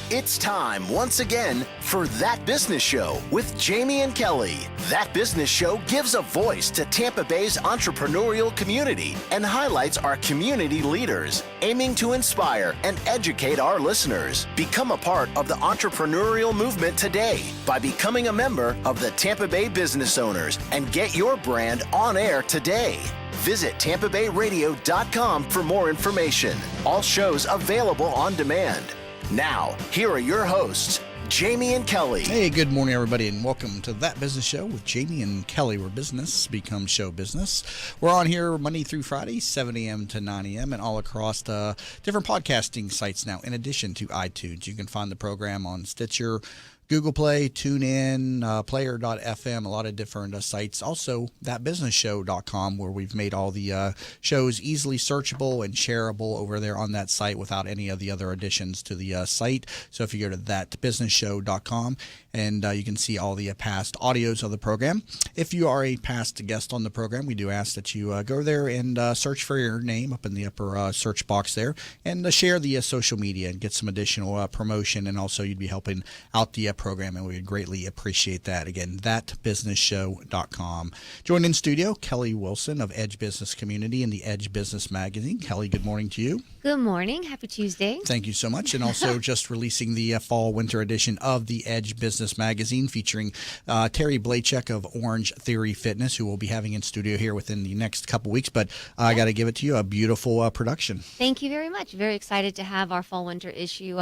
It's time once again for That Business Show with Jamie and Kelly. That Business Show gives a voice to Tampa Bay's entrepreneurial community and highlights our community leaders, aiming to inspire and educate our listeners. Become a part of the entrepreneurial movement today by becoming a member of the Tampa Bay Business Owners and get your brand on air today. Visit TampaBayRadio.com for more information. All shows available on demand. Now, here are your hosts, Jamie and Kelly. Hey, good morning, everybody, and welcome to That Business Show with Jamie and Kelly, where business becomes show business. We're on here Monday through Friday, 7 a.m. to 9 a.m., and all across different podcasting sites now, in addition to iTunes. You can find the program on Stitcher, Google Play, TuneIn, Player.fm, a lot of different sites. Also, thatbusinessshow.com, where we've made all the shows easily searchable and shareable over there on that site without any of the other additions to the site. So if you go to thatbusinessshow.com, and you can see all the past audios of the program. If you are a past guest on the program, we do ask that you go there and search for your name up in the upper search box there, and share the social media and get some additional promotion, and also you'd be helping out the program, and we would greatly appreciate that. Again, thatbusinessshow.com. Joined in studio, Kelly Wilson of Edge Business Community and the Edge Business Magazine. Kelly, good morning to you. Good morning. Happy Tuesday. Thank you so much. And also just releasing the fall-winter edition of the Edge Business Magazine, featuring Terry Blachek of Orange Theory Fitness, who we'll be having in studio here within the next couple weeks. But I got to give it to you, a beautiful production. Thank you very much. Very excited to have our fall-winter issue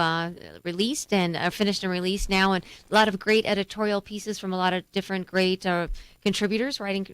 released and finished and released now. And a lot of great editorial pieces from a lot of different great contributors writing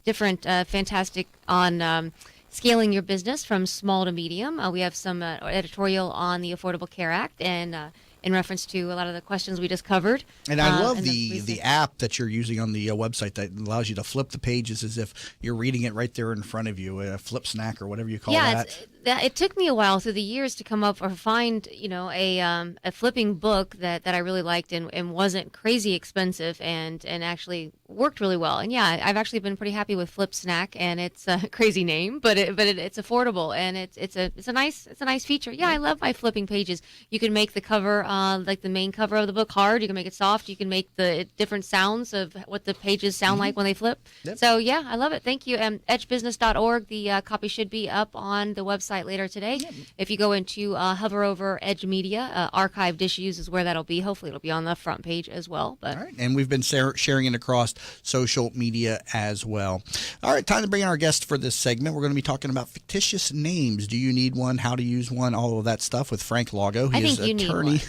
different fantastic on scaling your business from small to medium. We have some editorial on the Affordable Care Act and in reference to a lot of the questions we just covered. And I love the app that you're using on the website that allows you to flip the pages as if you're reading it right there in front of you, a flip snack or whatever you call that. It took me a while through the years to come up or find, a flipping book that I really liked and wasn't crazy expensive and actually worked really well. And yeah, I've actually been pretty happy with Flip Snack, and it's a crazy name, but it's affordable, and it's a nice feature. Yeah, I love my flipping pages. You can make the cover like the main cover of the book hard. You can make it soft. You can make the different sounds of what the pages sound like when they flip. Yep. So yeah, I love it. Thank you. Edgebusiness.org. The copy should be up on the website later today. Yep. If you go into hover over Edge Media, archived issues is where that'll be. Hopefully it'll be on the front page as well. But all right, and we've been sharing it across social media as well. All right, time to bring in our guest for this segment. We're going to be talking about fictitious names. Do you need one? How to use one? All of that stuff with Frank Lago. He is an attorney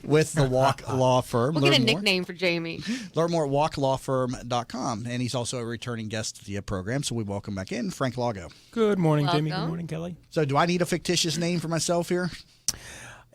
with the Walk Law Firm. We'll get a nickname for Jamie. Learn more at walklawfirm.com, and he's also a returning guest to the program, so we welcome back in Frank Lago. Good morning, Welcome. Jamie. Good morning, Kelly. So do I need a fictitious name for myself here?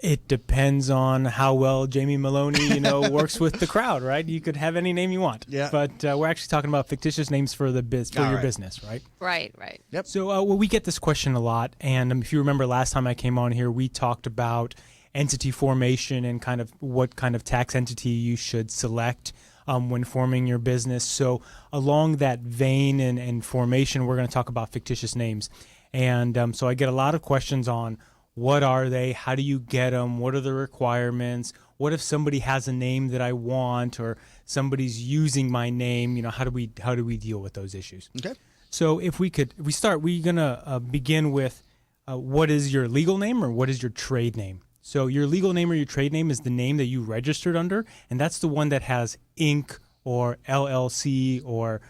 It depends on how well Jamie Maloney, works with the crowd, right? You could have any name you want. Yeah. But we're actually talking about fictitious names for your business, right? Right. Yep. So we get this question a lot, and if you remember last time I came on here, we talked about entity formation and kind of what kind of tax entity you should select when forming your business. So along that vein and formation, we're going to talk about fictitious names. And so I get a lot of questions on what are they, how do you get them, what are the requirements, what if somebody has a name that I want or somebody's using my name, how do we deal with those issues? Okay. So we're going to begin with what is your legal name or what is your trade name? So your legal name or your trade name is the name that you registered under, and that's the one that has Inc. or LLC or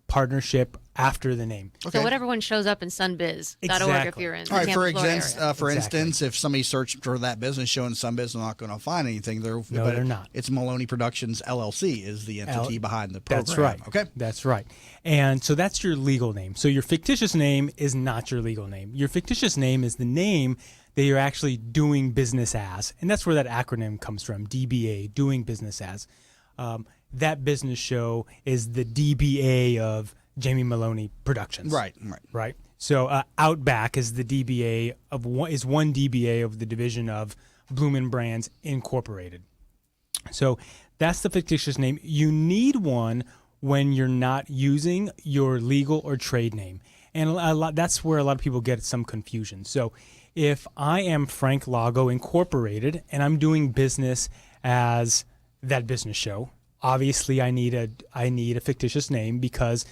partnership after the name. Okay. So whatever one shows up in sunbiz.org exactly. if you're in. All right, for exactly. Instance, if somebody searched for That Business Show in Sunbiz, they're not going to find anything. They're not. It's Maloney Productions LLC is the entity behind the program. That's right. Okay. That's right. And so that's your legal name. So your fictitious name is not your legal name. Your fictitious name is the name that you're actually doing business as. And that's where that acronym comes from, DBA, doing business as. That Business Show is the DBA of Jamie Maloney Productions. Right. So Outback is the DBA of one DBA of the division of Bloomin' Brands Incorporated. So that's the fictitious name. You need one when you're not using your legal or trade name. And that's where a lot of people get some confusion. So if I am Frank Lago Incorporated and I'm doing business as That Business Show, obviously I need a fictitious name, because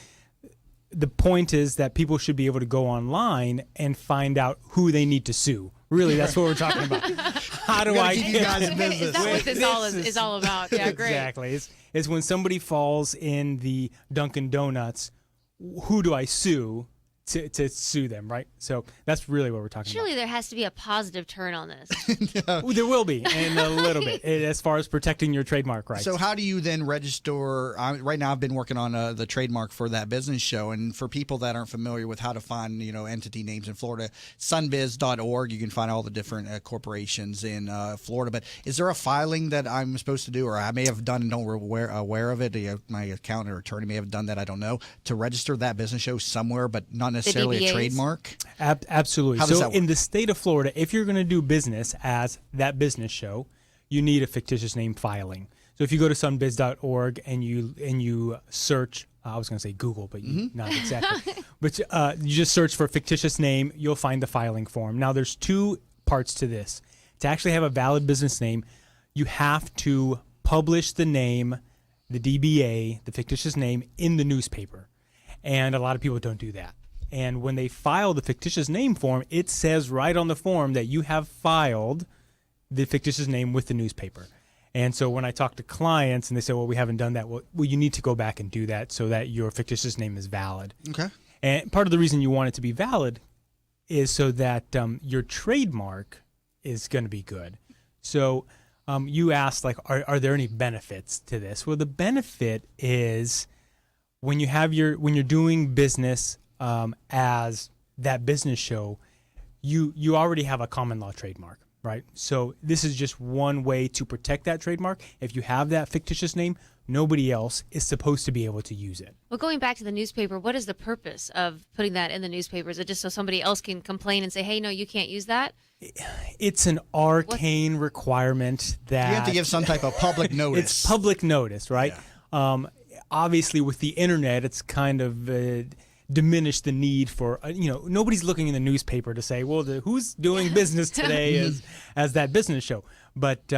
the point is that people should be able to go online and find out who they need to sue. Really, that's what we're talking about. How do I keep you guys in business? Is that what this is all about? Yeah, great. Exactly. It's when somebody falls in the Dunkin' Donuts, who do I sue to sue them, right? So that's really what we're talking Surely there has to be a positive turn on this. about. There will be, in a little bit, as far as protecting your trademark rights. So how do you then register? Right now I've been working on the trademark for That Business Show. And for people that aren't familiar with how to find, entity names in Florida, sunbiz.org, you can find all the different corporations in Florida. But is there a filing that I'm supposed to do, or I may have done and don't aware of it? My accountant or attorney may have done that, I don't know, to register That Business Show somewhere, but not necessarily a trademark? Absolutely. How does that So work? in the state of Florida, if you're going to do business as That Business Show, you need a fictitious name filing. So if you go to sunbiz.org and you search, I was going to say Google, but not exactly. But you just search for a fictitious name, you'll find the filing form. Now there's two parts to this. To actually have a valid business name, you have to publish the name, the DBA, the fictitious name, in the newspaper. And a lot of people don't do that. And when they file the fictitious name form, it says right on the form that you have filed the fictitious name with the newspaper. And so when I talk to clients and they say, well, we haven't done that, well, you need to go back and do that so that your fictitious name is valid. Okay. And part of the reason you want it to be valid is so that your trademark is going to be good. So you asked, like, are there any benefits to this? Well, the benefit is when you're doing business as That Business Show, you already have a common law trademark, right? So this is just one way to protect that trademark. If you have that fictitious name, nobody else is supposed to be able to use it. Well, going back to the newspaper, what is the purpose of putting that in the newspaper? Is it just so somebody else can complain and say, hey, no, you can't use that? It's an arcane requirement that... You have to give some type of public notice. It's public notice, right? Yeah. Obviously, with the internet, it's kind of diminished the need for, nobody's looking in the newspaper to say, well, who's doing business today as That Business Show. But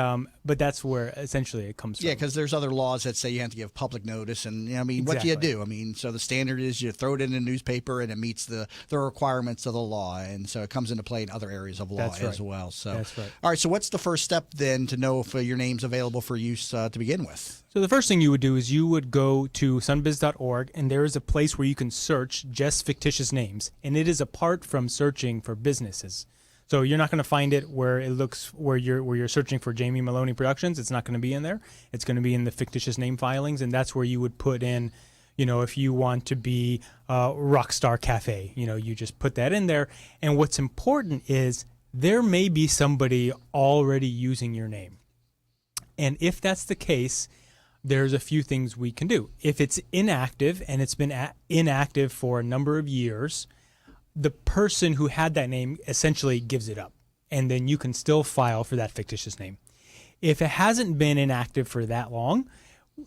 that's where essentially it comes from. Yeah, because there's other laws that say you have to give public notice, and what do you do? So the standard is you throw it in a newspaper, and it meets the requirements of the law, and so it comes into play in other areas of law as well. So that's right. All right. So what's the first step then to know if your name's available for use to begin with? So the first thing you would do is you would go to sunbiz.org, and there is a place where you can search just fictitious names, and it is apart from searching for businesses. So you're not going to find it where it looks where you're searching for Jamie Maloney Productions. It's not going to be in there. It's going to be in the fictitious name filings, and that's where you would put in, if you want to be Rockstar Cafe, you just put that in there. And what's important is there may be somebody already using your name, and if that's the case, there's a few things we can do. If it's inactive and it's been inactive for a number of years, the person who had that name essentially gives it up, and then you can still file for that fictitious name. If it hasn't been inactive for that long,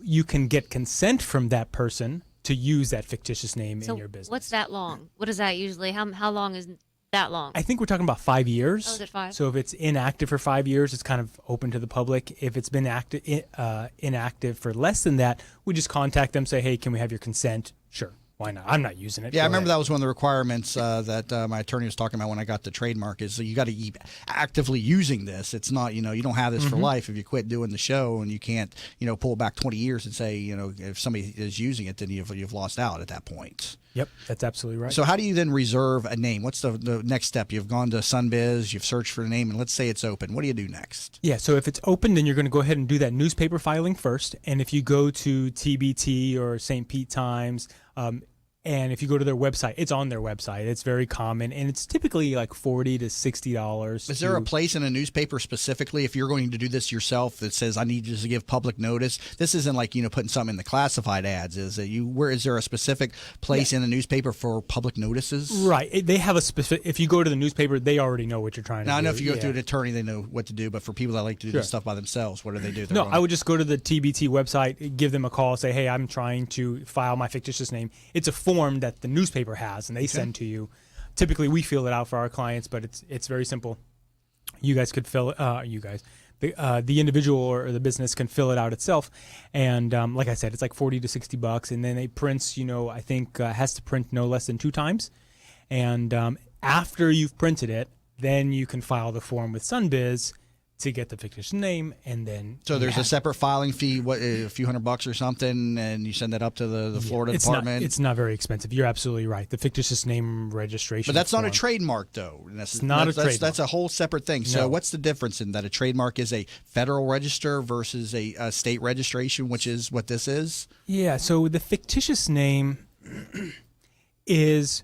you can get consent from that person to use that fictitious name in your business. What's that long? What is that usually? How long is that long? I think we're talking about 5 years. Oh, is it 5? So if it's inactive for 5 years, it's kind of open to the public. If it's been inactive for less than that, we just contact them, say, hey, can we have your consent? Sure. Why not? I'm not using it. Yeah, I remember that was one of the requirements that my attorney was talking about when I got the trademark is you got to keep actively using this. It's not, you don't have this for life. If you quit doing the show and you can't, pull back 20 years and say, if somebody is using it, then you've lost out at that point. Yep, that's absolutely right. So how do you then reserve a name? What's the next step? You've gone to Sunbiz, you've searched for a name, and let's say it's open. What do you do next? Yeah, so if it's open, then you're going to go ahead and do that newspaper filing first. And if you go to TBT or St. Pete Times, and if you go to their website, it's on their website. It's very common, and it's typically like $40 to $60. Is there a place in a newspaper specifically, if you're going to do this yourself, that says I need you to give public notice? This isn't like putting something in the classified ads. Is there a specific place in a newspaper for public notices? Right. They have a specific. If you go to the newspaper, they already know what you're trying to do. Now I know if you go through an attorney, they know what to do. But for people that like to do this stuff by themselves, what do they do? No, I would just go to the TBT website, give them a call, say, hey, I'm trying to file my fictitious name. It's a form that the newspaper has, and they send to you. typically we fill it out for our clients, but it's very simple. You guys could fill the individual or the business can fill it out itself, and like I said, it's like $40 to $60, and then it prints. I think has to print no less than 2 times, and after you've printed it, then you can file the form with Sunbiz to get the fictitious name, and then so there's a separate filing fee, a few $100 or something, and you send that up to the Florida department. It's not very expensive. You're absolutely right. The fictitious name registration, but that's form, not a trademark, though. It's not a trademark. That's a whole separate thing. So No. what's the difference in that? A trademark is a federal register versus a state registration, which is what this is. Yeah. So the fictitious name is.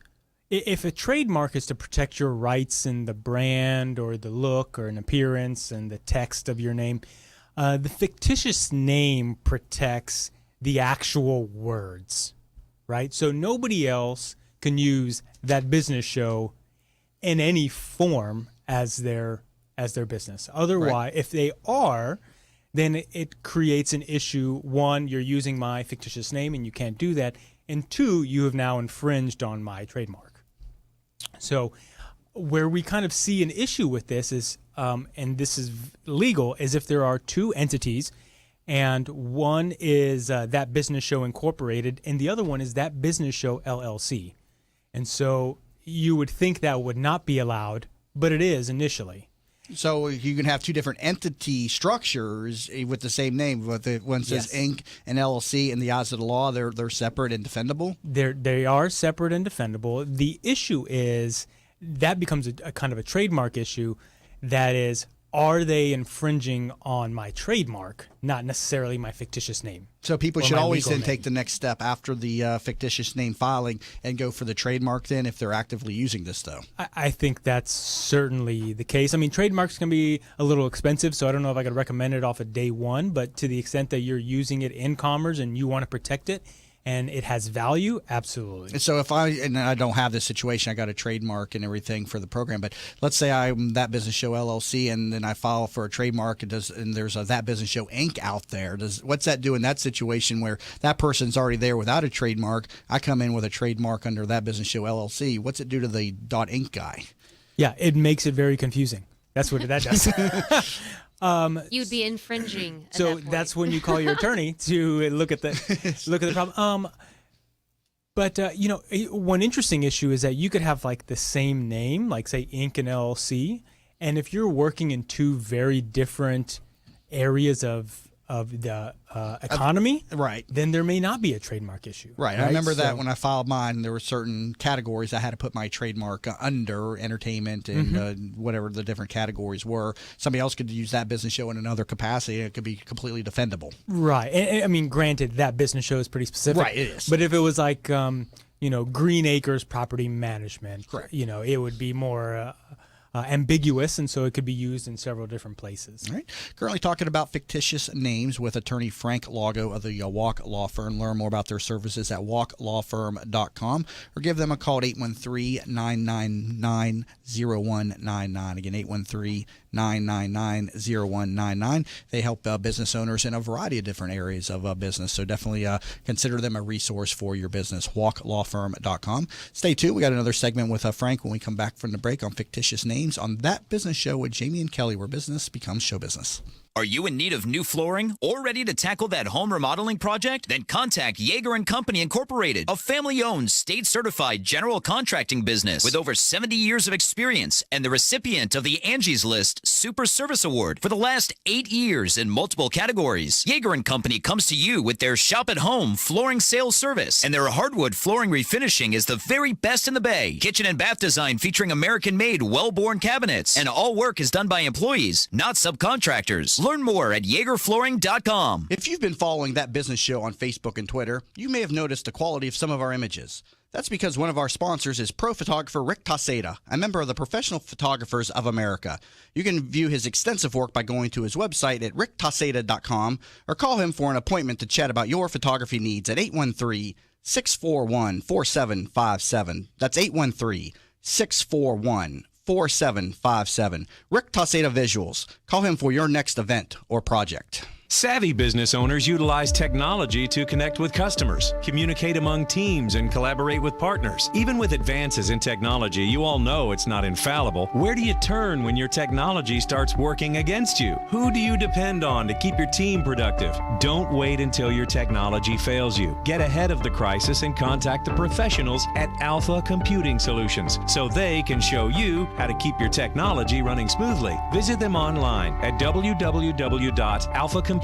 If a trademark is to protect your rights in the brand or the look or an appearance and the text of your name, the fictitious name protects the actual words, right? So nobody else can use that business show in any form as their business. Otherwise, if they are, then it creates an issue. 1, you're using my fictitious name and you can't do that. And 2, you have now infringed on my trademark. So where we kind of see an issue with this is, and this is legal, is if there are 2 entities, and one is That Business Show Incorporated, and the other one is That Business Show LLC. And so you would think that would not be allowed, but it is initially. So you can have 2 different entity structures with the same name. But one says Inc. and LLC. In the eyes of the law, they're separate and defendable. They are separate and defendable. The issue is that becomes a kind of a trademark issue. That is, are they infringing on my trademark, not necessarily my fictitious name? So people should always then take the next step after the fictitious name filing and go for the trademark then if they're actively using this, though. I think that's certainly the case. I mean, trademarks can be a little expensive, so I don't know if I could recommend it off of day one, but to the extent that you're using it in commerce and you want to protect it, and it has value, absolutely. And so if I don't have this situation, I got a trademark and everything for the program, but let's say I'm That Business Show LLC and then I file for a trademark and there's a That Business Show Inc. out there. What's that do in that situation where that person's already there without a trademark? I come in with a trademark under That Business Show LLC. What's it do to the .inc guy? Yeah, it makes it very confusing. That's what that does. You'd be infringing. So that's when you call your attorney to look at the problem. But one interesting issue is that you could have like the same name, like say Inc. and LLC, and if you're working in 2 very different areas of the economy, right, then there may not be a trademark issue. Right. I remember that when I filed mine, there were certain categories I had to put my trademark under, entertainment and whatever the different categories were. Somebody else could use That Business Show in another capacity. It could be completely defendable. Right. And I mean, granted, That Business Show is pretty specific. Right, it is. But if it was like, Green Acres Property Management, correct, it would be more ambiguous, and so it could be used in several different places. All right. Currently talking about fictitious names with attorney Frank Lago of the Walk Law Firm. Learn more about their services at walklawfirm.com or give them a call at 813-999-0199. Again, 813-999-0199. They help business owners in a variety of different areas of business, so definitely consider them a resource for your business. walklawfirm.com. Stay tuned. We got another segment with Frank when we come back from the break on fictitious names on That Business Show with Jamie and Kelly, where business becomes show business. Are you in need of new flooring or ready to tackle that home remodeling project? Then contact Yeager & Company Incorporated, a family-owned, state-certified general contracting business with over 70 years of experience and the recipient of the Angie's List Super Service Award for the last 8 years in multiple categories. Yeager & Company comes to you with their shop-at-home flooring sales service, and their hardwood flooring refinishing is the very best in the Bay. Kitchen and bath design featuring American-made, well-born cabinets, and all work is done by employees, not subcontractors. Learn more at YeagerFlooring.com. If you've been following That Business Show on Facebook and Twitter, you may have noticed the quality of some of our images. That's because one of our sponsors is pro photographer Rick Taseda, a member of the Professional Photographers of America. You can view his extensive work by going to his website at ricktaseda.com or call him for an appointment to chat about your photography needs at 813-641-4757. That's 813-641-4757. 4757. Rick Taseda Visuals. Call him for your next event or project. Savvy business owners utilize technology to connect with customers, communicate among teams, and collaborate with partners. Even with advances in technology, you all know it's not infallible. Where do you turn when your technology starts working against you? Who do you depend on to keep your team productive? Don't wait until your technology fails you. Get ahead of the crisis and contact the professionals at Alpha Computing Solutions so they can show you how to keep your technology running smoothly. Visit them online at www.alphacomputing.com.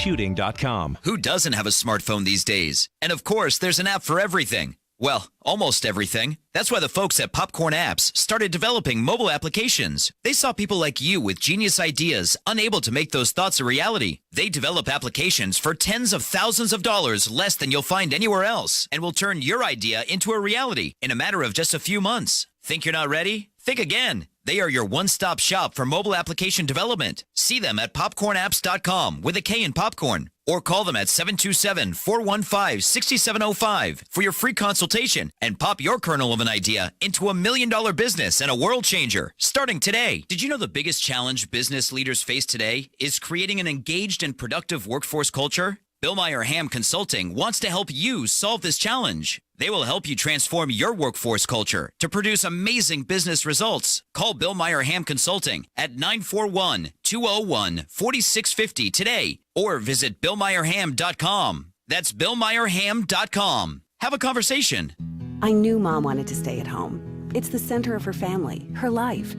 Who doesn't have a smartphone these days? And of course, there's an app for everything. Well, almost everything. That's why the folks at Popcorn Apps started developing mobile applications. They saw people like you with genius ideas, unable to make those thoughts a reality. They develop applications for tens of thousands of dollars less than you'll find anywhere else, and will turn your idea into a reality in a matter of just a few months. Think you're not ready? Think again. They are your one-stop shop for mobile application development. See them at popcornapps.com with a K in popcorn, or call them at 727-415-6705 for your free consultation and pop your kernel of an idea into $1 million business and a world changer starting today. Did you know the biggest challenge business leaders face today is creating an engaged and productive workforce culture? Bill Meyer Ham Consulting wants to help you solve this challenge. They will help you transform your workforce culture to produce amazing business results. Call Bill Meyer Ham Consulting at 941-201-4650 today, or visit BillMeyerHam.com. That's BillMeyerHam.com. Have a conversation. I knew Mom wanted to stay at home. It's the center of her family, her life.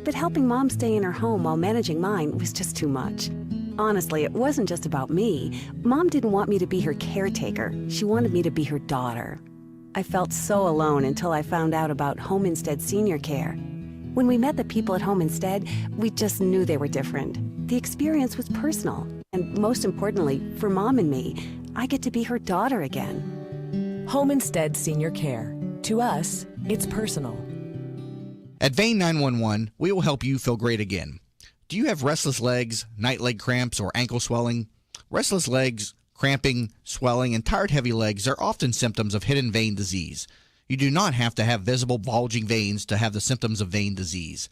But helping Mom stay in her home while managing mine was just too much. Honestly, it wasn't just about me. Mom didn't want me to be her caretaker. She wanted me to be her daughter. I felt so alone until I found out about Home Instead Senior Care. When we met the people at Home Instead, we just knew they were different. The experience was personal. And most importantly, for Mom and me, I get to be her daughter again. Home Instead Senior Care. To us, it's personal. At Vein 911, we will help you feel great again. Do you have restless legs, night leg cramps, or ankle swelling? Restless legs, cramping, swelling, and tired heavy legs are often symptoms of hidden vein disease. You do not have to have visible bulging veins to have the symptoms of vein disease.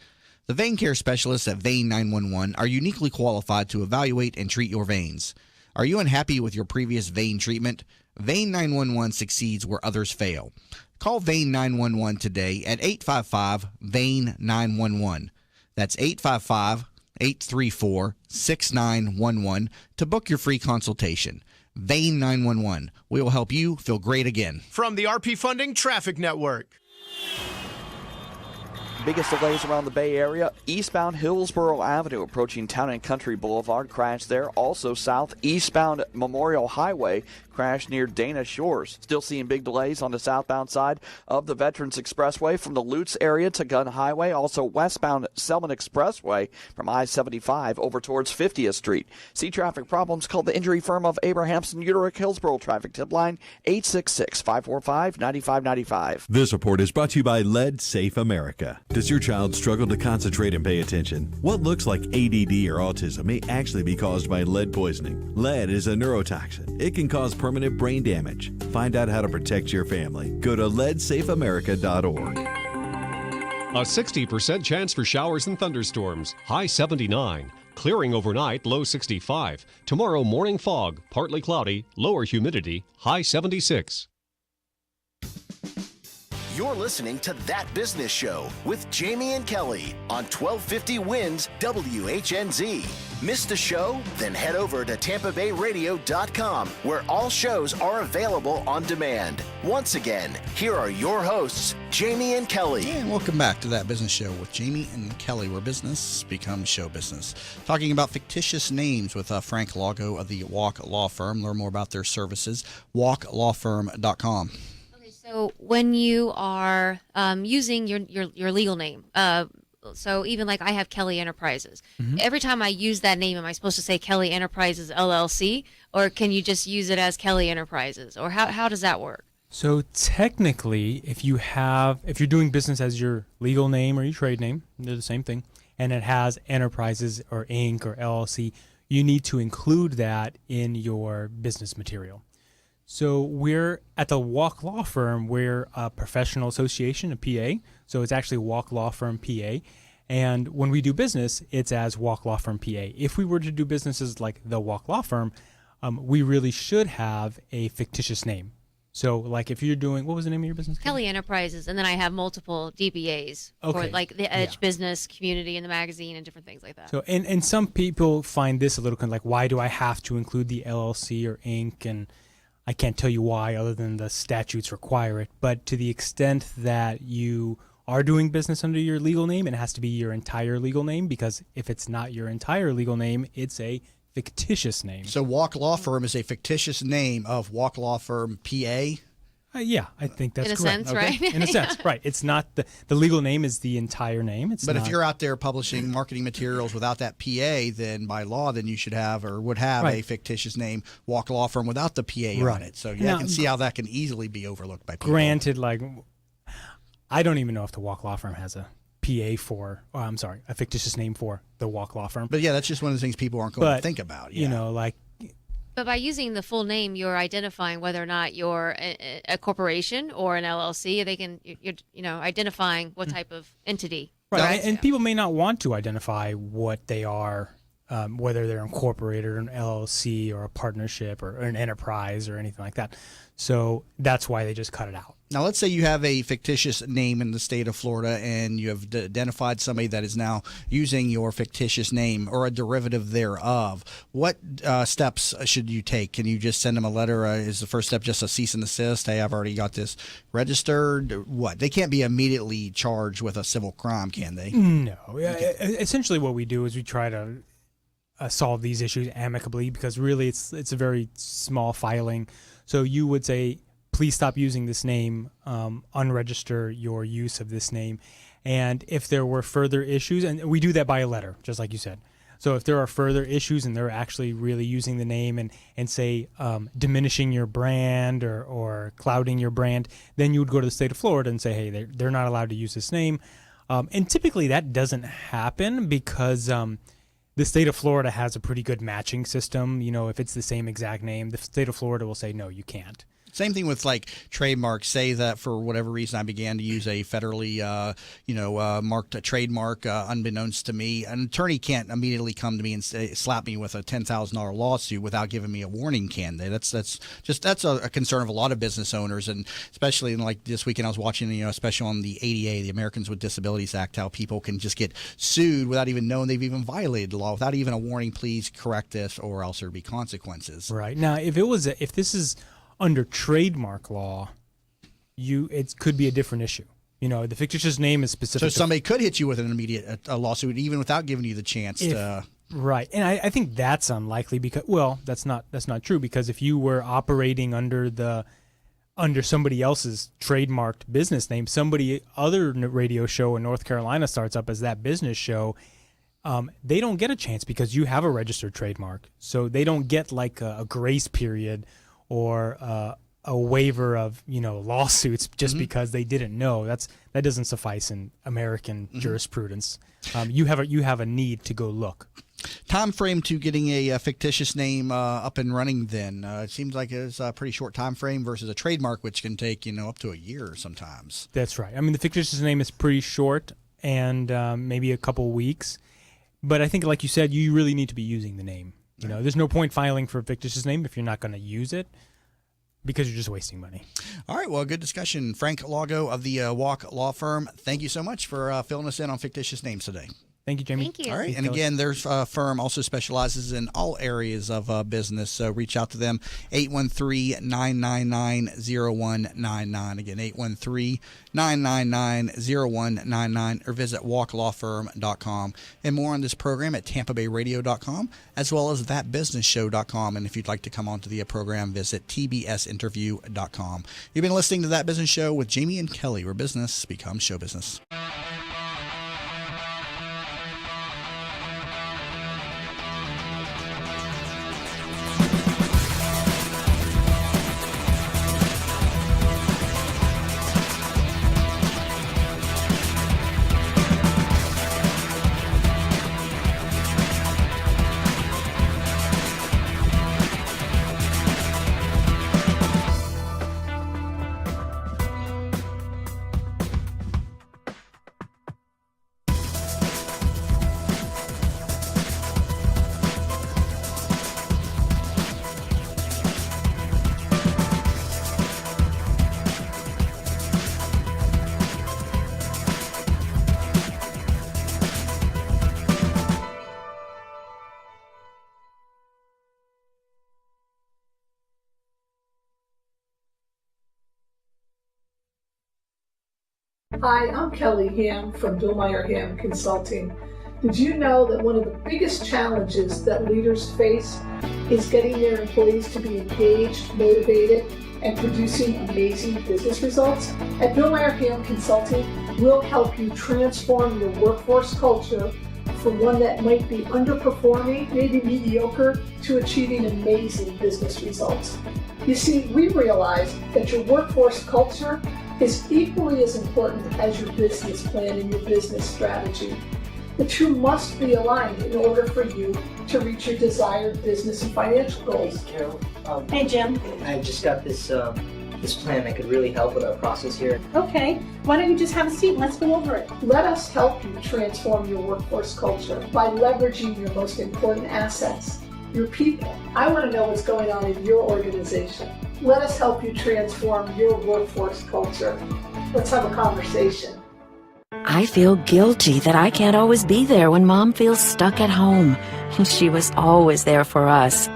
The vein care specialists at Vein 911 are uniquely qualified to evaluate and treat your veins. Are you unhappy with your previous vein treatment? Vein 911 succeeds where others fail. Call Vein 911 today at 855-VEIN-911. That's 855-834-6911 to book your free consultation. Vein 911. We will help you feel great again. From the RP Funding Traffic Network. Biggest delays around the Bay Area, eastbound Hillsborough Avenue approaching Town and Country Boulevard, crash there. Also south, eastbound Memorial Highway, crash near Dana Shores. Still seeing big delays on the southbound side of the Veterans Expressway from the Lutz area to Gunn Highway. Also westbound Selman Expressway from I-75 over towards 50th Street. See traffic problems, call the injury firm of Abrahamson Uterick Hillsborough traffic tip line 866-545-9595. This report is brought to you by Lead Safe America. Does your child struggle to concentrate and pay attention? What looks like ADD or autism may actually be caused by lead poisoning. Lead is a neurotoxin. It can cause permanent brain damage. Find out how to protect your family. Go to leadsafeamerica.org. A 60% chance for showers and thunderstorms. High 79. Clearing overnight, low 65. Tomorrow, morning fog, partly cloudy, lower humidity, high 76. You're listening to That Business Show with Jamie and Kelly on 1250 Winds WHNZ. Missed a show? Then head over to TampaBayRadio.com, where all shows are available on demand. Once again, here are your hosts, Jamie and Kelly. And welcome back to That Business Show with Jamie and Kelly, where business becomes show business. Talking about fictitious names with Frank Lago of the Walk Law Firm. Learn more about their services, walklawfirm.com. So when you are using your legal name, so even like I have Kelly Enterprises, every time I use that name, am I supposed to say Kelly Enterprises LLC, or can you just use it as Kelly Enterprises, or how does that work? So technically, if you're doing business as your legal name or your trade name, they're the same thing, and it has Enterprises or Inc. or LLC, you need to include that in your business material. So we're at the Walk Law Firm. We're a professional association, a PA. So it's actually Walk Law Firm PA. And when we do business, it's as Walk Law Firm PA. If we were to do businesses like the Walk Law Firm, we really should have a fictitious name. So, like, if you're doing, what was the name of your business? Kelly Enterprises, and then I have multiple DBAs for like the Edge business community and the magazine and different things like that. So, and some people find this a little kind of like, why do I have to include the LLC or Inc.? And I can't tell you why, other than the statutes require it. But to the extent that you are doing business under your legal name, it has to be your entire legal name, because if it's not your entire legal name, it's a fictitious name. So Walk Law Firm is a fictitious name of Walk Law Firm PA? Yeah, I think that's in a correct. sense, right? In a sense, right. It's not the legal name is the entire name. It's but not, if you're out there publishing marketing materials without that PA, then by law, then you should have or would have a fictitious name, Walk Law Firm, without the PA on it. So yeah, I can see how that can easily be overlooked by people. Granted, like, I don't even know if the Walk Law Firm has a PA for, a fictitious name for the Walk Law Firm. But yeah, that's just one of the things people aren't going to think about. Yeah. You know, like. But by using the full name, you're identifying whether or not you're a corporation or an LLC. They can, you're identifying what type of entity. Right. And people may not want to identify what they are, whether they're incorporated or an LLC or a partnership or an enterprise or anything like that. So that's why they just cut it out. Now, let's say you have a fictitious name in the state of Florida and you have identified somebody that is now using your fictitious name or a derivative thereof. What steps should you take? Can you just send them a letter? Is the first step just a cease and desist? Hey, I've already got this registered. What? They can't be immediately charged with a civil crime, can they? No. Okay. Essentially what we do is we try to solve these issues amicably, because really it's a very small filing. So you would say, please stop using this name, unregister your use of this name. And if there were further issues, and we do that by a letter, just like you said. So if there are further issues and they're actually really using the name and say diminishing your brand or clouding your brand, then you would go to the state of Florida and say, hey, they're not allowed to use this name. And typically that doesn't happen because the state of Florida has a pretty good matching system. You know, if it's the same exact name, the state of Florida will say, no, you can't. Same thing with like trademarks. Say that for whatever reason I began to use a federally, marked trademark unbeknownst to me. An attorney can't immediately come to me and slap me with a $10,000 lawsuit without giving me a warning, can they? That's a concern of a lot of business owners, and especially in like this weekend I was watching, especially on the ADA, the Americans with Disabilities Act, how people can just get sued without even knowing they've even violated the law, without even a warning. Please correct this, or else there'll be consequences. Right now, if this is under trademark law, it could be a different issue. The fictitious name is specific. So somebody could hit you with an immediate lawsuit, even without giving you the chance to. Right, and I think that's unlikely because, well, that's not true, because if you were operating under somebody else's trademarked business name, somebody other radio show in North Carolina starts up as that business show. They don't get a chance because you have a registered trademark, so they don't get like a grace period or a waiver of lawsuits just because they didn't know. That doesn't suffice in American jurisprudence. You have a need to go look. Time frame to getting a fictitious name up and running. Then it seems like it's a pretty short time frame versus a trademark, which can take up to a year sometimes. That's right. I mean, the fictitious name is pretty short, and maybe a couple weeks. But I think, like you said, you really need to be using the name. There's no point filing for a fictitious name if you're not going to use it, because you're just wasting money. All right. Well, good discussion. Frank Lago of the Walk Law Firm, thank you so much for filling us in on fictitious names today. Thank you, Jamie. Thank you. All right. And again, their firm also specializes in all areas of business. So reach out to them, 813-999-0199. Again, 813-999-0199, or visit walklawfirm.com. And more on this program at tampabayradio.com, as well as thatbusinessshow.com. And if you'd like to come onto the program, visit tbsinterview.com. You've been listening to That Business Show with Jamie and Kelly, where business becomes show business. Hi, I'm Kelly Ham from Bill Meyer Ham Consulting. Did you know that one of the biggest challenges that leaders face is getting their employees to be engaged, motivated, and producing amazing business results? At Bill Meyer Ham Consulting, we'll help you transform your workforce culture from one that might be underperforming, maybe mediocre, to achieving amazing business results. You see, we realize that your workforce culture is equally as important as your business plan and your business strategy. The two must be aligned in order for you to reach your desired business and financial goals. Carol, hey Jim. I just got this plan that could really help with our process here. Okay, why don't you just have a seat and let's go over it. Let us help you transform your workforce culture by leveraging your most important assets, your people. I want to know what's going on in your organization. Let us help you transform your workforce culture. Let's have a conversation. I feel guilty that I can't always be there when Mom feels stuck at home. She was always there for us.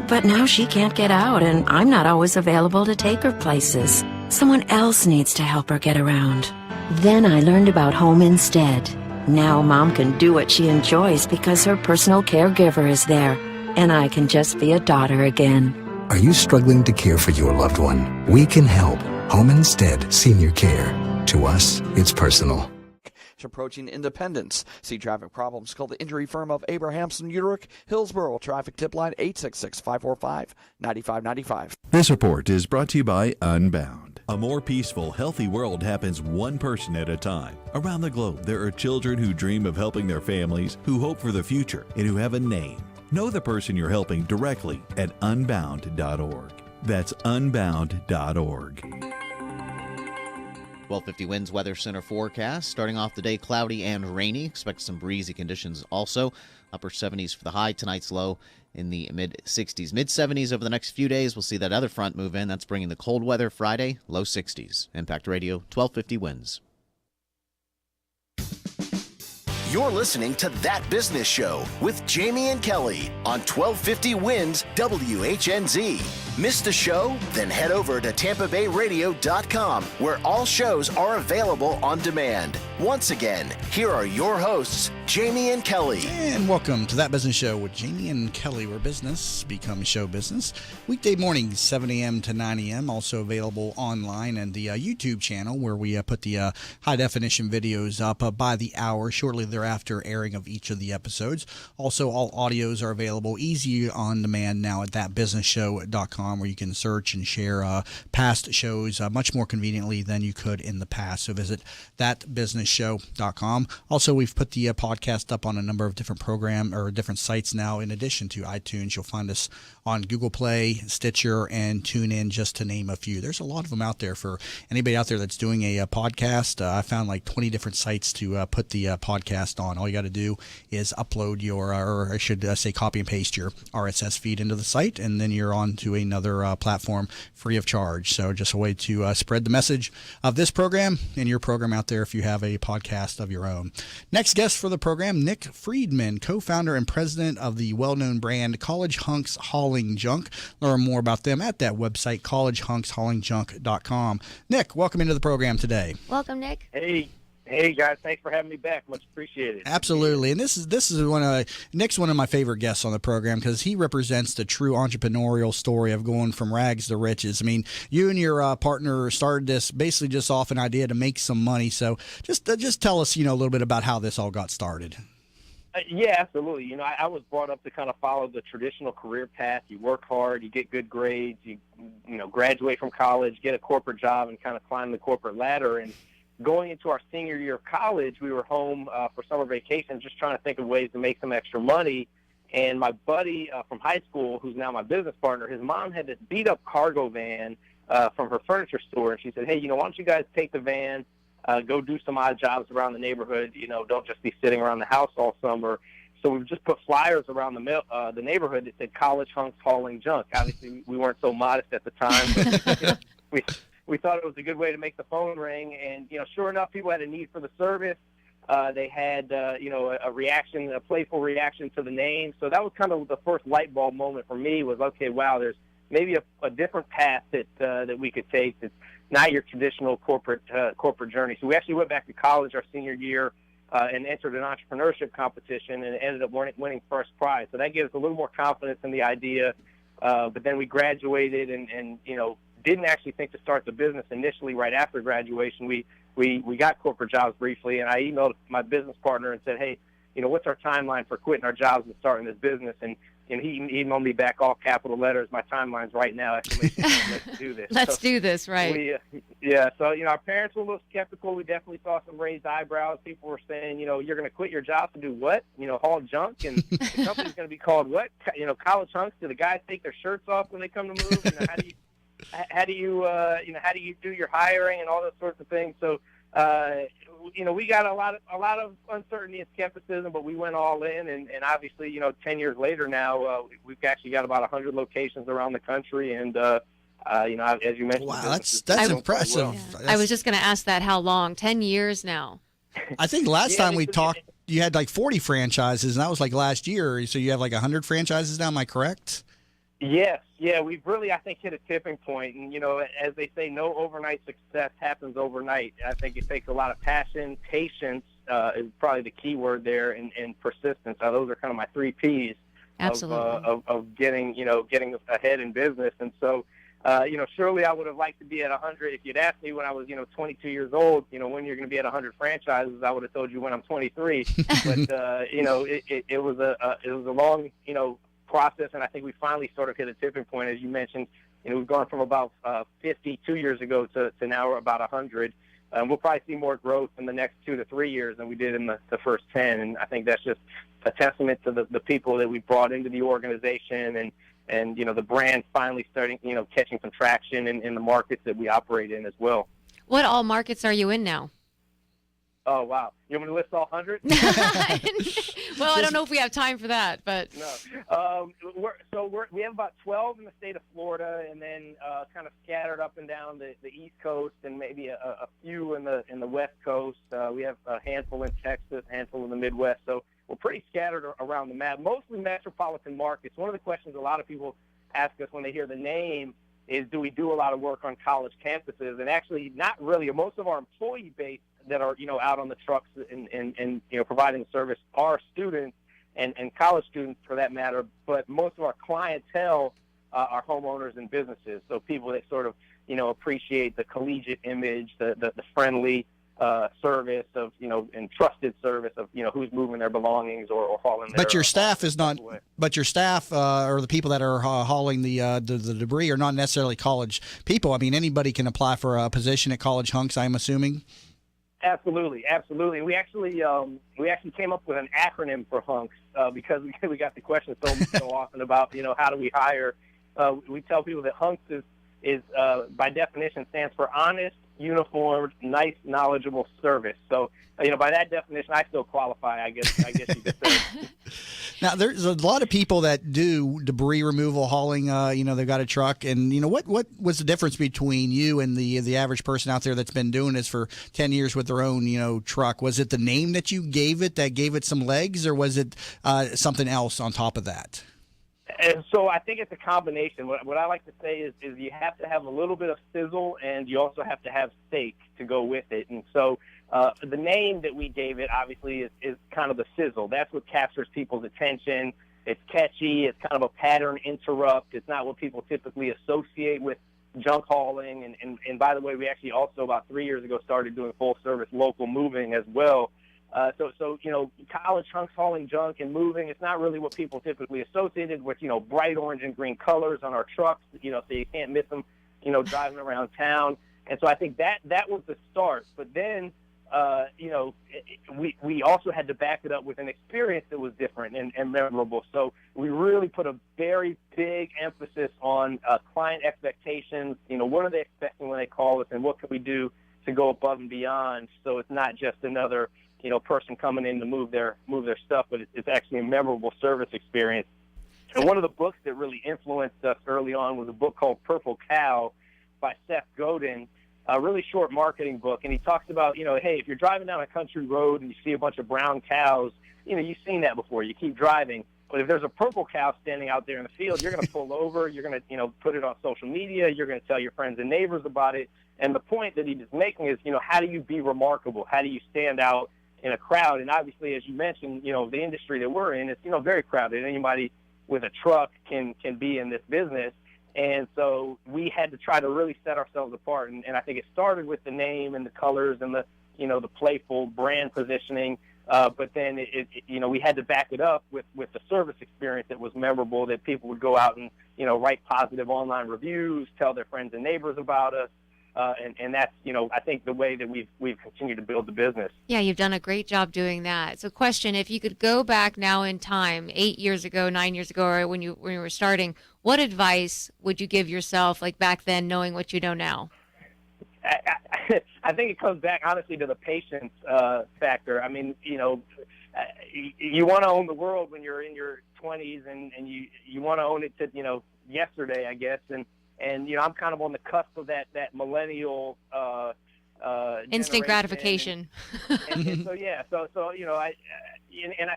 But now she can't get out, and I'm not always available to take her places. Someone else needs to help her get around. Then I learned about Home Instead. Now Mom can do what she enjoys because her personal caregiver is there, and I can just be a daughter again. Are you struggling to care for your loved one? We can help. Home Instead Senior Care. To us, it's personal. Approaching Independence. See traffic problems, call the injury firm of Abrahamson Uterick, Hillsborough. Traffic tip line 866-545-9595. This report is brought to you by Unbound. A more peaceful, healthy world happens one person at a time. Around the globe, there are children who dream of helping their families, who hope for the future, and who have a name. Know the person you're helping directly at unbound.org. That's unbound.org. 1250 winds weather center forecast. Starting off the day cloudy and rainy. Expect some breezy conditions also. Upper 70s for the high. Tonight's low in the mid-60s. Mid-70s over the next few days. We'll see that other front move in. That's bringing the cold weather Friday. Low 60s. Impact Radio 1250 winds. You're listening to That Business Show with Jamie and Kelly on 1250 Winds WHNZ. Missed a show? Then head over to TampaBayRadio.com, where all shows are available on demand. Once again, here are your hosts, Jamie and Kelly. And welcome to That Business Show with Jamie and Kelly, where business becomes show business. Weekday mornings, 7 a.m. to 9 a.m. Also available online and the YouTube channel, where we put the high-definition videos up by the hour, shortly thereafter airing of each of the episodes. Also, all audios are available easy on demand now at thatbusinessshow.com, where you can search and share past shows much more conveniently than you could in the past. So visit thatbusinessshow.com. Also, we've put the podcast up on a number of different different sites now. In addition to iTunes, you'll find us on Google Play, Stitcher, and TuneIn, just to name a few. There's a lot of them out there for anybody out there that's doing a podcast. I found like 20 different sites to put the podcast on. All you got to do is upload your, or I should say copy and paste your RSS feed into the site, and then you're on to another platform free of charge. So just a way to spread the message of this program and your program out there if you have a podcast of your own. Next guest for the program, Nick Friedman, co-founder and president of the well-known brand College Hunks Hauling Junk. Learn more about them at that website, collegehunksHaulingJunk.com. Nick, welcome into the program today. Welcome, Nick. Hey guys, thanks for having me back. Much appreciated. Absolutely. And this is Nick's one of my favorite guests on the program because he represents the true entrepreneurial story of going from rags to riches. I mean, you and your partner started this basically just off an idea to make some money. So just tell us, a little bit about how this all got started. Yeah, absolutely. I was brought up to kind of follow the traditional career path. You work hard, you get good grades, you graduate from college, get a corporate job, and kind of climb the corporate ladder. And going into our senior year of college, we were home for summer vacation, just trying to think of ways to make some extra money. And my buddy from high school, who's now my business partner, his mom had this beat-up cargo van from her furniture store. And she said, hey, why don't you guys take the van, go do some odd jobs around the neighborhood, don't just be sitting around the house all summer. So we've just put flyers around the neighborhood that said College Hunks Hauling Junk. Obviously, we weren't so modest at the time, but we thought it was a good way to make the phone ring. And, sure enough, people had a need for the service. They had, a playful reaction to the name. So that was kind of the first light bulb moment for me was, okay, wow, there's maybe a different path that we could take. That's not your traditional corporate journey. So we actually went back to college our senior year and entered an entrepreneurship competition and ended up winning first prize. So that gives us a little more confidence in the idea. But then we graduated and didn't actually think to start the business initially right after graduation. We got corporate jobs briefly, and I emailed my business partner and said, hey, what's our timeline for quitting our jobs and starting this business? And he emailed me back all capital letters. My timeline's right now. Exclamation point, let's do this. Let's do this, right? So our parents were a little skeptical. We definitely saw some raised eyebrows. People were saying, you're going to quit your job to do what? Haul junk, and the company's going to be called what? College hunks. Do the guys take their shirts off when they come to move? How do you do your hiring and all those sorts of things? So we got a lot of uncertainty and skepticism, but we went all in, and obviously 10 years later now we've actually got about 100 locations around the country, and as you mentioned, wow, that's impressive. Well. I was just going to ask that. How long? 10 years now. I think last time we talked, you had like 40 franchises, and that was like last year. So you have like 100 franchises now. Am I correct? Yes. Yeah, we've really, I think, hit a tipping point. And, as they say, no overnight success happens overnight. I think it takes a lot of passion, patience is probably the key word there, and persistence. Those are kind of my 3 Ps. Absolutely. Of getting ahead in business. And so, surely I would have liked to be at 100. If you'd asked me when I was, 22 years old, when you're going to be at 100 franchises, I would have told you when I'm 23. But, it was a long, process, and I think we finally sort of hit a tipping point. As you mentioned, we've gone from about 50 2 years ago to now we're about 100. We'll probably see more growth in the next 2 to 3 years than we did in the first 10, and I think that's just a testament to the people that we brought into the organization, and the brand finally starting, catching some traction in the markets that we operate in as well. What all markets are you in now? Oh, wow. You want me to list all 100? Well, I don't know if we have time for that, but... No. We have about 12 in the state of Florida, and then kind of scattered up and down the East Coast, and maybe a few in the West Coast. We have a handful in Texas, a handful in the Midwest. So we're pretty scattered around the map, mostly metropolitan markets. One of the questions a lot of people ask us when they hear the name is, do we do a lot of work on college campuses? And actually, not really. Most of our employee base that are out on the trucks and providing service are students and college students for that matter, but most of our clientele are homeowners and businesses, so people that sort of appreciate the collegiate image, the friendly service of and trusted service of who's moving their belongings or hauling their. But your staff is not. away. But your staff or the people that are hauling the debris are not necessarily college people. I mean, anybody can apply for a position at College Hunks, I'm assuming. Absolutely. We actually came up with an acronym for hunks because we got the question so often about how do we hire. We tell people that hunks is by definition stands for honest, uniformed, nice, knowledgeable service. So by that definition, I still qualify. I guess you could say. Now, there's a lot of people that do debris removal, hauling. They've got a truck, and what was the difference between you and the average person out there that's been doing this for 10 years with their own truck? Was it the name that you gave it that gave it some legs, or was it something else on top of that? And so I think it's a combination. What I like to say is you have to have a little bit of sizzle, and you also have to have steak to go with it. And so the name that we gave it, obviously, is kind of the sizzle. That's what captures people's attention. It's catchy. It's kind of a pattern interrupt. It's not what people typically associate with junk hauling. And by the way, we actually also about 3 years ago started doing full-service local moving as well. So college hunks hauling junk and moving, it's not really what people typically associated with, bright orange and green colors on our trucks, so you can't miss them, driving around town. And so I think that was the start. But then, we also had to back it up with an experience that was different and memorable. So we really put a very big emphasis on client expectations. What are they expecting when they call us, and what can we do to go above and beyond, so it's not just another person coming in to move their stuff, but it's actually a memorable service experience. And one of the books that really influenced us early on was a book called Purple Cow by Seth Godin, a really short marketing book. And he talks about, hey, if you're driving down a country road and you see a bunch of brown cows, you've seen that before. You keep driving. But if there's a purple cow standing out there in the field, you're going to pull over, you're going to, put it on social media, you're going to tell your friends and neighbors about it. And the point that he was making is, how do you be remarkable? How do you stand out in a crowd? And obviously, as you mentioned, the industry that we're in is, very crowded. Anybody with a truck can be in this business. And so we had to try to really set ourselves apart. And I think it started with the name and the colors and the, the playful brand positioning. But then, we had to back it up with the service experience that was memorable, that people would go out and, write positive online reviews, tell their friends and neighbors about us. And that's, I think the way that we've continued to build the business. Yeah, you've done a great job doing that. So question, if you could go back now in time, 8 years ago, 9 years ago, or when you were starting, what advice would you give yourself, like back then, knowing what you know now? I think it comes back, honestly, to the patience factor. I mean, you want to own the world when you're in your 20s, and you want to own it to, yesterday, I guess. And I'm kind of on the cusp of that millennial instant gratification. And so, yeah, so I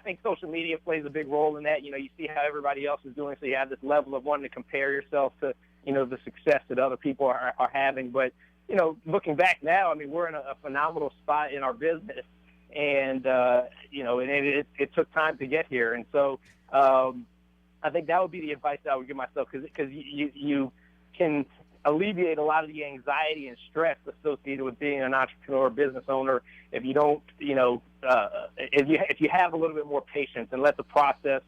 think social media plays a big role in that. You see how everybody else is doing, so you have this level of wanting to compare yourself to, the success that other people are having. But, looking back now, I mean, we're in a phenomenal spot in our business, and, it took time to get here. And so I think that would be the advice that I would give myself, because you can alleviate a lot of the anxiety and stress associated with being an entrepreneur, business owner, if you don't, if you have a little bit more patience and let the process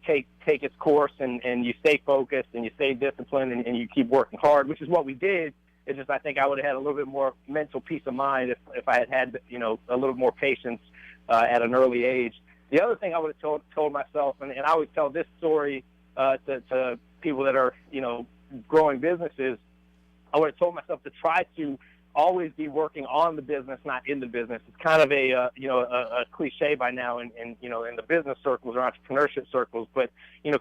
take its course, and you stay focused and you stay disciplined, and you keep working hard, which is what we did. It's just, I think I would have had a little bit more mental peace of mind if I had a little more patience at an early age. The other thing I would have told myself, and I always tell this story to people that are, growing businesses, I would have told myself to try to always be working on the business, not in the business. It's kind of a cliche by now in the business circles or entrepreneurship circles, but,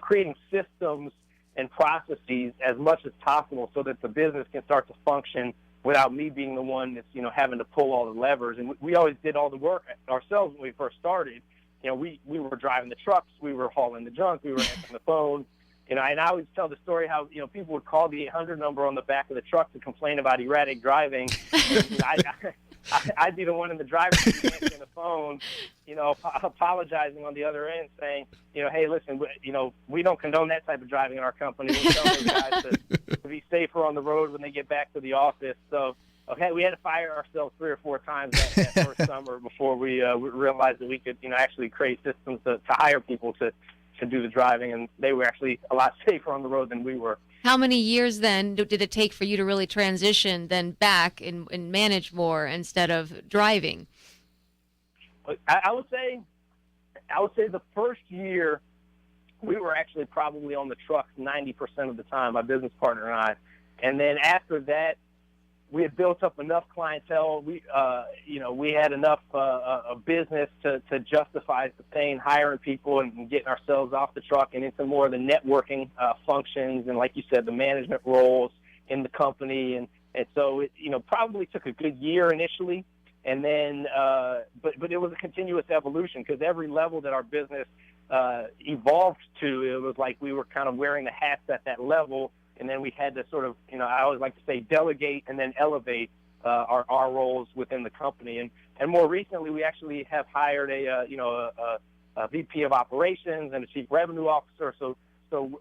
creating systems and processes as much as possible so that the business can start to function without me being the one that's, having to pull all the levers. And we always did all the work ourselves when we first started. We were driving the trucks, we were hauling the junk, we were answering the phone. And I always tell the story how, people would call the 800 number on the back of the truck to complain about erratic driving. I'd be the one in the driver's seat answering the phone, apologizing on the other end, saying, hey, listen, we don't condone that type of driving in our company. We tell those guys to be safer on the road when they get back to the office. So, okay, we had to fire ourselves 3 or 4 times that first summer before we realized that we could, actually create systems to hire people to do the driving, and they were actually a lot safer on the road than we were. How many years then did it take for you to really transition then back and manage more instead of driving? I would say the first year we were actually probably on the trucks 90% of the time, my business partner and I. And then after that, we had built up enough clientele. We had enough business to justify sustain hiring people and getting ourselves off the truck and into more of the networking functions and, like you said, the management roles in the company. And so it probably took a good year initially, and then but it was a continuous evolution, because every level that our business evolved to, it was like we were kind of wearing the hats at that level. And then we had to sort of, I always like to say, delegate and then elevate our roles within the company. And more recently, we actually have hired a VP of operations and a chief revenue officer. So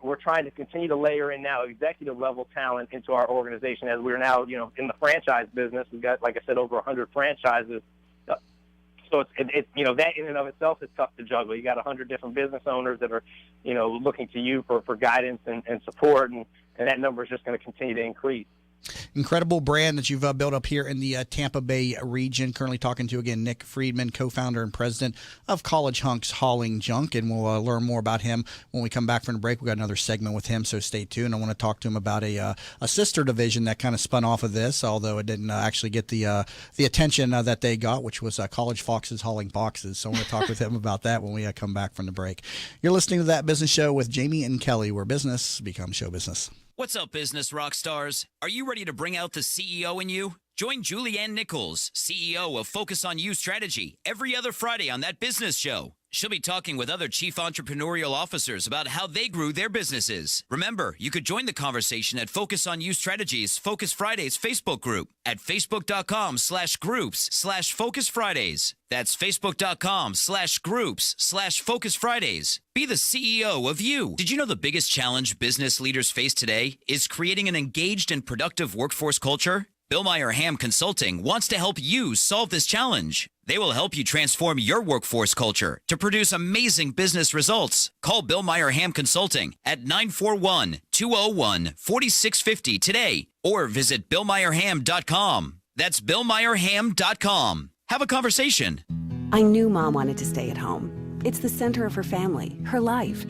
we're trying to continue to layer in now executive level talent into our organization, as we're now, in the franchise business. We've got, like I said, over 100 franchises. So it's that in and of itself is tough to juggle. You got 100 different business owners that are, looking to you for guidance and support, and that number is just going to continue to increase. Incredible brand that you've built up here in the Tampa Bay region. Currently talking to, again, Nick Friedman, co-founder and president of College Hunks Hauling Junk, and we'll learn more about him when we come back from the break. We've got another segment with him, so stay tuned. I want to talk to him about a sister division that kind of spun off of this, although it didn't actually get the attention that they got, which was College Foxes Hauling Boxes. So I want to talk with him about that when we come back from the break. You're listening to That Business Show with Jamie and Kelly, where business becomes show business. What's up, business rock stars? Are you ready to bring out the CEO in you? Join Julianne Nichols, CEO of Focus on You Strategy, every other Friday on That Business Show. She'll be talking with other chief entrepreneurial officers about how they grew their businesses. Remember, you could join the conversation at Focus on You Strategies Focus Fridays Facebook group at facebook.com/groups/Focus Fridays. That's facebook.com/groups/Focus Fridays. Be the CEO of you. Did you know the biggest challenge business leaders face today is creating an engaged and productive workforce culture? Bill Meyer Ham Consulting wants to help you solve this challenge. They will help you transform your workforce culture to produce amazing business results. Call Bill Meyer Ham Consulting at 941-201-4650 today or visit BillMeyerHam.com. That's BillMeyerHam.com. Have a conversation. I knew Mom wanted to stay at home. It's the center of her family, her life.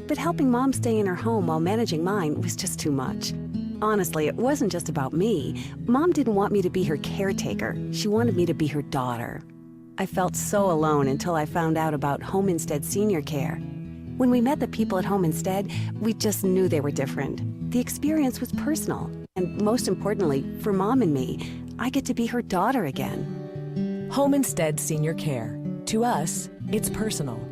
But helping Mom stay in her home while managing mine was just too much. Honestly, it wasn't just about me. Mom didn't want me to be her caretaker. She wanted me to be her daughter. I felt so alone until I found out about Home Instead Senior Care. When we met the people at Home Instead, we just knew they were different. The experience was personal. And most importantly, for Mom and me, I get to be her daughter again. Home Instead Senior Care. To us, it's personal.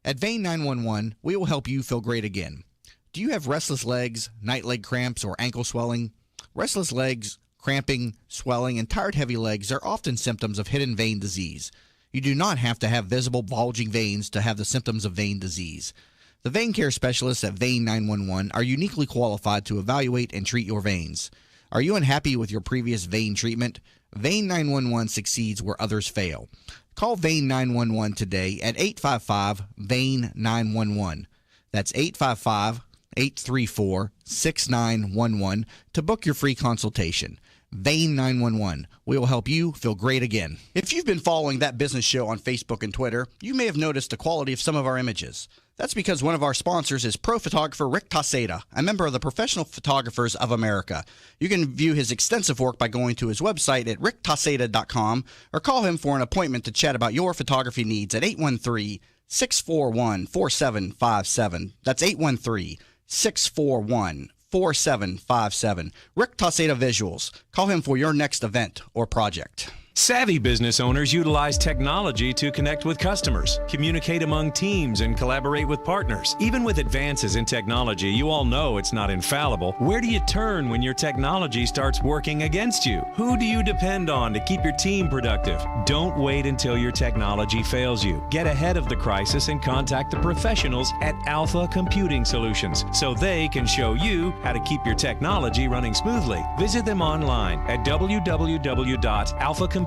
At Vein 911, we will help you feel great again. Do you have restless legs, night leg cramps, or ankle swelling? Restless legs, cramping, swelling, and tired heavy legs are often symptoms of hidden vein disease. You do not have to have visible bulging veins to have the symptoms of vein disease. The vein care specialists at Vein 911 are uniquely qualified to evaluate and treat your veins. Are you unhappy with your previous vein treatment? Vein 911 succeeds where others fail. Call Vein 911 today at 855-VEIN-911. That's 855-834-6911 to book your free consultation. Vein 911. We will help you feel great again. If you've been following That Business Show on Facebook and Twitter, you may have noticed the quality of some of our images. That's because one of our sponsors is pro photographer Rick Taseda, a member of the Professional Photographers of America. You can view his extensive work by going to his website at ricktaseda.com or call him for an appointment to chat about your photography needs at 813-641-4757. That's 813-641-4757. Rick Taseda Visuals. Call him for your next event or project. Savvy business owners utilize technology to connect with customers, communicate among teams, and collaborate with partners. Even with advances in technology, you all know it's not infallible. Where do you turn when your technology starts working against you? Who do you depend on to keep your team productive? Don't wait until your technology fails you. Get ahead of the crisis and contact the professionals at Alpha Computing Solutions so they can show you how to keep your technology running smoothly. Visit them online at www.alphacomputing.com.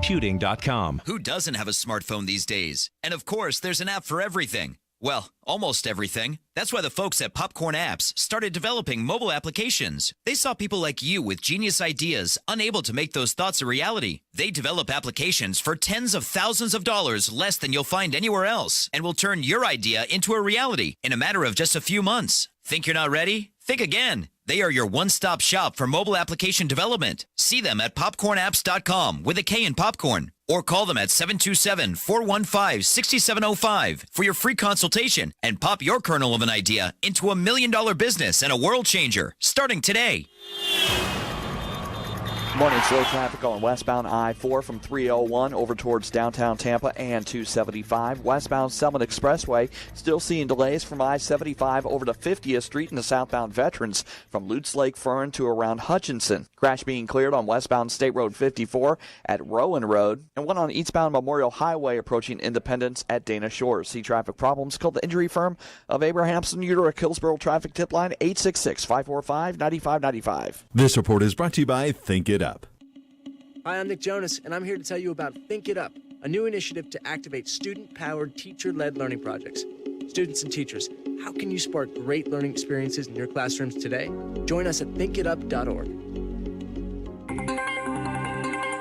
Who doesn't have a smartphone these days? And of course, there's an app for everything. Well, almost everything. That's why the folks at Popcorn Apps started developing mobile applications. They saw people like you with genius ideas, unable to make those thoughts a reality. They develop applications for tens of thousands of dollars less than you'll find anywhere else, and will turn your idea into a reality in a matter of just a few months. Think you're not ready? Think again. They are your one-stop shop for mobile application development. See them at popcornapps.com with a K in popcorn, or call them at 727-415-6705 for your free consultation and pop your kernel of an idea into $1 million business and a world changer starting today. Morning slow traffic on westbound I-4 from 301 over towards downtown Tampa and 275. Westbound Summit Expressway still seeing delays from I-75 over to 50th Street and the southbound Veterans from Lutz Lake Fern to around Hutchinson. Crash being cleared on westbound State Road 54 at Rowan Road, and one on eastbound Memorial Highway approaching Independence at Dana Shores. See traffic problems? Call the injury firm of Abrahamson Utica Hillsborough Traffic Tip Line 866-545-9595. This report is brought to you by Think It Up. Hi, I'm Nick Jonas, and I'm here to tell you about Think It Up, a new initiative to activate student-powered, teacher-led learning projects. Students and teachers, how can you spark great learning experiences in your classrooms today? Join us at thinkitup.org.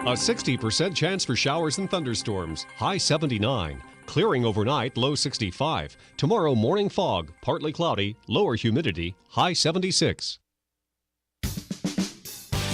A 60% chance for showers and thunderstorms. High 79. Clearing overnight, low 65. Tomorrow, morning fog, partly cloudy, lower humidity, high 76.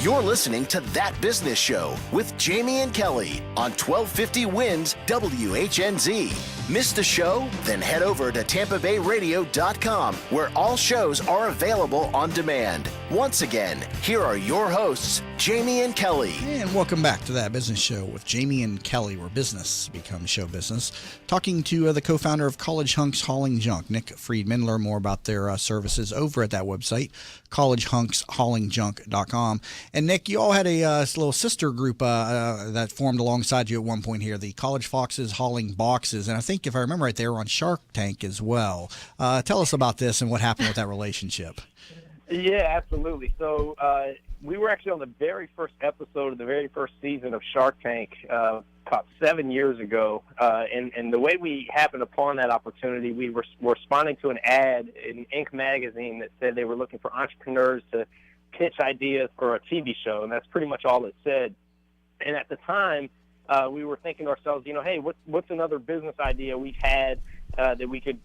You're listening to That Business Show with Jamie and Kelly on 1250 Wins WHNZ. Missed a show? Then head over to TampaBayRadio.com, where all shows are available on demand. Once again, here are your hosts, Jamie and Kelly. And welcome back to That Business Show with Jamie and Kelly, where business becomes show business. Talking to the co-founder of College Hunks Hauling Junk, Nick Friedman. Learn more about their services over at that website, collegehunksHaulingJunk.com. And Nick, you all had a little sister group that formed alongside you at one point here, the College Foxes Hauling Boxes. And I think, if I remember right, they were on Shark Tank as well. Tell us about this and what happened with that relationship. Yeah, absolutely. So we were actually on the very first episode of the very first season of Shark Tank about 7 years ago. And the way we happened upon that opportunity, we were responding to an ad in Inc. magazine that said they were looking for entrepreneurs to pitch ideas for a TV show. And that's pretty much all it said. And at the time, we were thinking to ourselves, hey, what's another business idea we've had that we could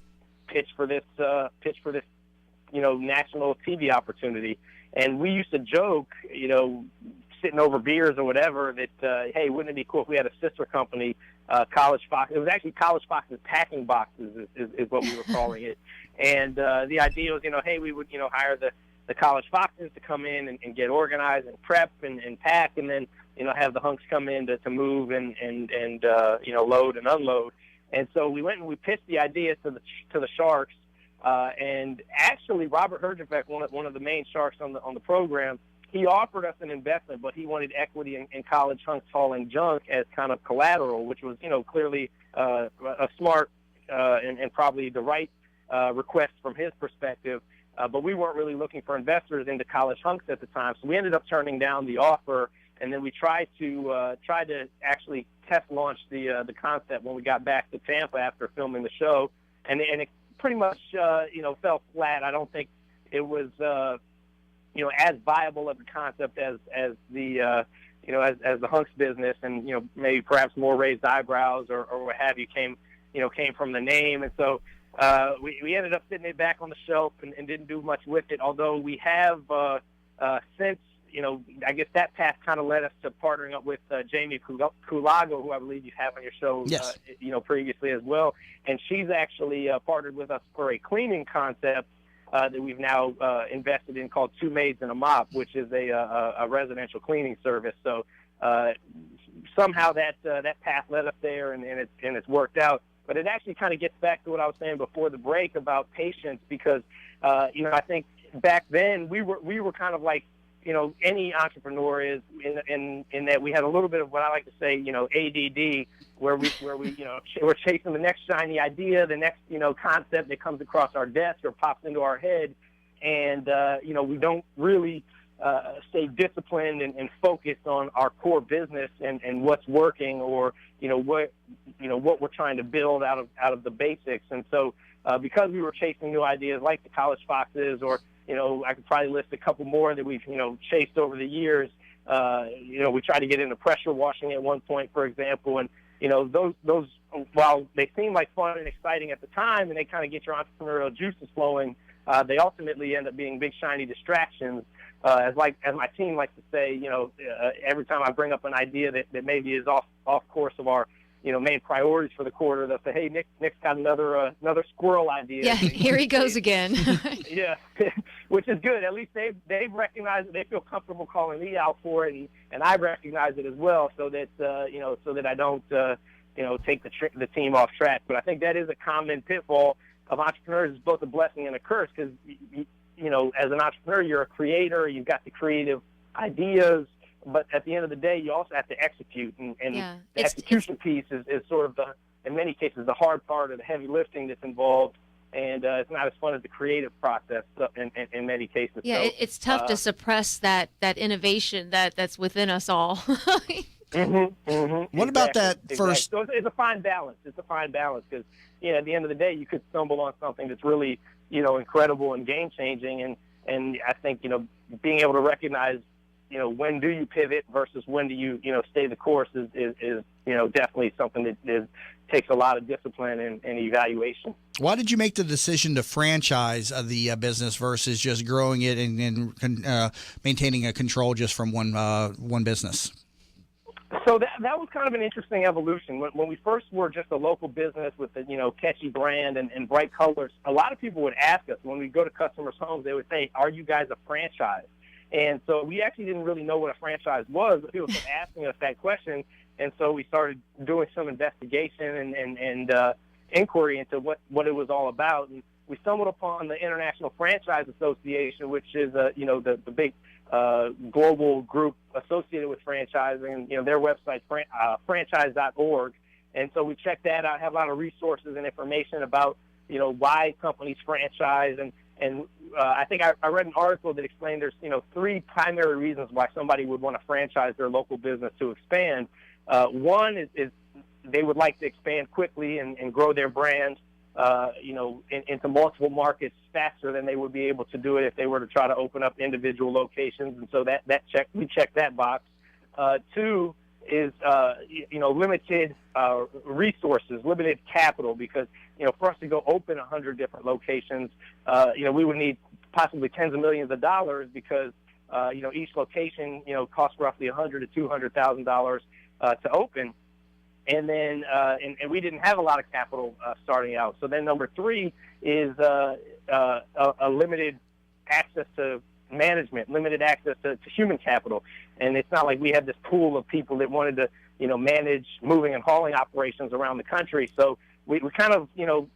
pitch for this national TV opportunity. And we used to joke, sitting over beers or whatever, that, hey, wouldn't it be cool if we had a sister company, College Fox. It was actually College Fox's Packing Boxes is what we were calling it. And the idea was, hey, we would, hire the College Foxes to come in and get organized and prep and pack, and then, have the hunks come in to move and load and unload. And so we went and we pitched the idea to the Sharks. And actually, Robert Herjavec, one of the main sharks on the program, he offered us an investment, but he wanted equity in College Hunks Hauling Junk as kind of collateral, which was, clearly a smart and probably the right request from his perspective. But we weren't really looking for investors into College Hunks at the time, so we ended up turning down the offer. And then we tried to actually test launch the concept when we got back to Tampa after filming the show, and it pretty much, fell flat. I don't think it was, as viable of a concept as the, as the hunks business, and, maybe perhaps more raised eyebrows or what have you came from the name. And so we ended up sitting it back on the shelf and didn't do much with it, although we have since, I guess that path kind of led us to partnering up with Jamie Lago, who I believe you have on your show, yes. Previously as well. And she's actually partnered with us for a cleaning concept that we've now invested in called Two Maids and a Mop, which is a residential cleaning service. So somehow that path led us there, and it's worked out. But it actually kind of gets back to what I was saying before the break about patience, because I think back then we were kind of like, any entrepreneur is in that we had a little bit of what I like to say, ADD, where we we're chasing the next shiny idea, the next, concept that comes across our desk or pops into our head. And, we don't really stay disciplined and focused on our core business and what's working, or, what we're trying to build out of the basics. And so because we were chasing new ideas like the College Foxes, or, I could probably list a couple more that we've, chased over the years. We tried to get into pressure washing at one point, for example. And, those, while they seem like fun and exciting at the time, and they kind of get your entrepreneurial juices flowing, they ultimately end up being big, shiny distractions. As my team likes to say, every time I bring up an idea that maybe is off course of our, main priorities for the quarter, they'll say, hey, Nick's got another squirrel idea. Yeah, here he goes again. Yeah, which is good. At least they've recognized it. They feel comfortable calling me out for it, and I recognize it as well, so that I don't take the team off track. But I think that is a common pitfall of entrepreneurs. It's both a blessing and a curse, because as an entrepreneur, you're a creator. You've got the creative ideas, but at the end of the day, you also have to execute, and the execution piece is sort of in many cases, the hard part of the heavy lifting that's involved, and it's not as fun as the creative process in many cases. Yeah, so, it's tough to suppress that innovation that's within us all. What about that first? So it's a fine balance. It's a fine balance, because at the end of the day, you could stumble on something that's really incredible and game changing, and I think being able to recognize when do you pivot versus when do you stay the course is definitely something that takes a lot of discipline and evaluation. Why did you make the decision to franchise the business versus just growing it and maintaining a control just from one business? So that was kind of an interesting evolution. When we first were just a local business with the catchy brand and bright colors, a lot of people would ask us when we go to customers' homes. They would say, "Are you guys a franchise?" And so we actually didn't really know what a franchise was, but people kept asking us that question. And so we started doing some investigation and inquiry into what it was all about. And we stumbled upon the International Franchise Association, which is the big global group associated with franchising. Their website, franchise.org. And so we checked that out, have a lot of resources and information about why companies franchise. And I think I read an article that explained there's 3 primary reasons why somebody would want to franchise their local business to expand. One is they would like to expand quickly and grow their brand into multiple markets faster than they would be able to do it if they were to try to open up individual locations. And so we checked that box. 2 is limited resources, limited capital, because for us to go open 100 different locations, we would need possibly tens of millions of dollars, because each location costs roughly $100,000 to $200,000 to open. And then and we didn't have a lot of capital starting out. So then number 3 is a limited access to management, limited access to human capital. And it's not like we had this pool of people that wanted to manage moving and hauling operations around the country. So we kind of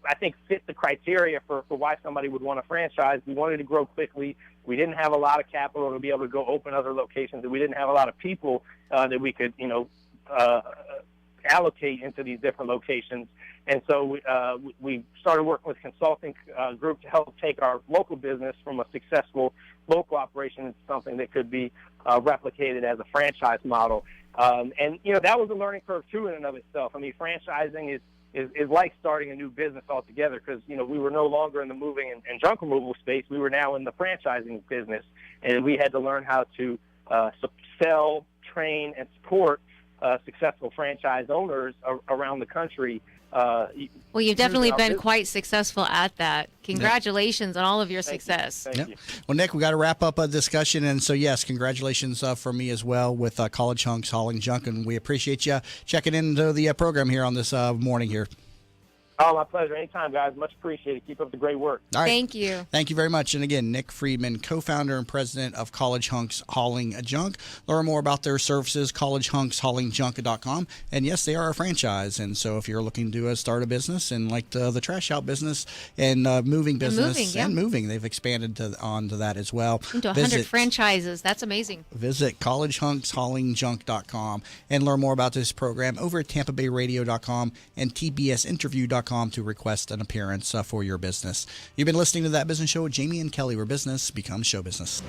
I think fit the criteria for why somebody would want to franchise. We wanted to grow quickly. We didn't have a lot of capital to be able to go open other locations, and we didn't have a lot of people that we could allocate into these different locations. And so we started working with a consulting group to help take our local business from a successful local operation into something that could be replicated as a franchise model. And that was a learning curve too in and of itself. I mean, franchising is like starting a new business altogether, because we were no longer in the moving and junk removal space. We were now in the franchising business, and we had to learn how to sell, train, and support successful franchise owners around the country. Well, you've definitely been quite successful at that. Congratulations on all of your success. Thank you. Well, Nick, we got to wrap up a discussion, and so yes, congratulations from me as well with College Hunks Hauling Junk, and we appreciate you checking into the program here on this morning here. Oh, my pleasure. Anytime, guys. Much appreciated. Keep up the great work. All right. Thank you. Thank you very much. And again, Nick Friedman, co-founder and president of College Hunks Hauling Junk. Learn more about their services, collegehunksHaulingJunk.com. And yes, they are a franchise. And so if you're looking to start a business and like the trash out business and moving business and moving, they've expanded onto that as well. Into 100 franchises. That's amazing. Visit collegehunksHaulingJunk.com and learn more about this program over at TampaBayRadio.com and TBSInterview.com to request an appearance for your business. You've been listening to That Business Show with Jamie and Kelly, where business becomes show business.